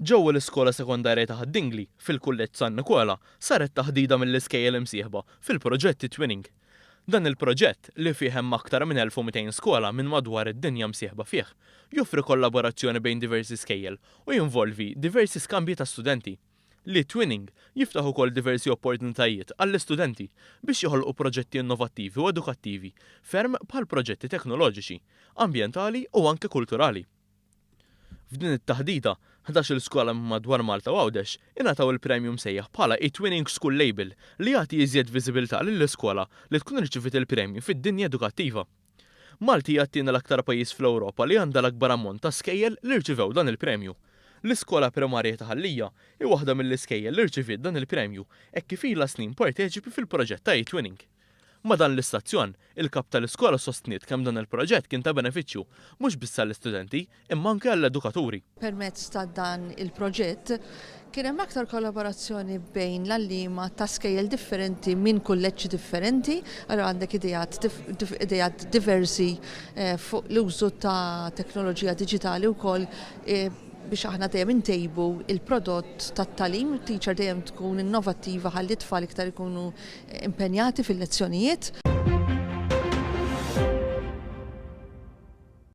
Ġewwa l-iskola sekondarja ta' Ħaddingli fil-Kulleġġ San Nikola saret taħdida mill-iskejjel imsieħba fil-proġett Twinning. Dan il-proġett li fih hemm aktar minn 1200 skola minn madwar id-dinja msieħba fih, joffri kollaborazzjoni bejn diversi skejjel u jinvolvi diversi skambji ta' studenti. Li Twinning jiftaħ ukoll diversi opportunitajiet għall-istudenti biex joħolqu proġetti innovattivi u edukattivi ferm bħal proġetti teknoloġiċi, ambjentali u anke kulturali. F'din it-taħdida, 11 skola madwar Malta u Għawdex ingħataw il-premju msejjaħ bħala Twinning School Label li jagħti iżjed viżibilità lill-iskola li tkun irċivit il-premju fid-dinja edukattiva. Malti jattina l-aktar pajjiż fl-Ewropa li għandha l-akbar ammont ta' skejjel li rċivew dan il-premju. L-iskola primarja ta' Ħallija hi waħda mill-iskejjel li rċiviet dan il-premju hekk kif ilha snin parteċipi fil-proġett ta' Twinning. Ma dan l-istazzjon, il-kap tal-iskola sostniet kemm dan il-proġett kien ta' benefiċċju mhux biss għall-istudenti imma anke għall-edukaturi. Permezz ta' dan il-proġett kien hemm aktar kollaborazzjoni bejn l-allima ta' skejjel differenti minn kulleġġi differenti, allura għandek idejat diversi fuq l-użu ta' teknoloġija diġitali wkoll biex aħna dejjem intejbu il-prodott tat-tagħlim, teacher dejjem tkun innovattiva ħalli t-tfal iktar ikunu impenjati fil-lezzjonijiet.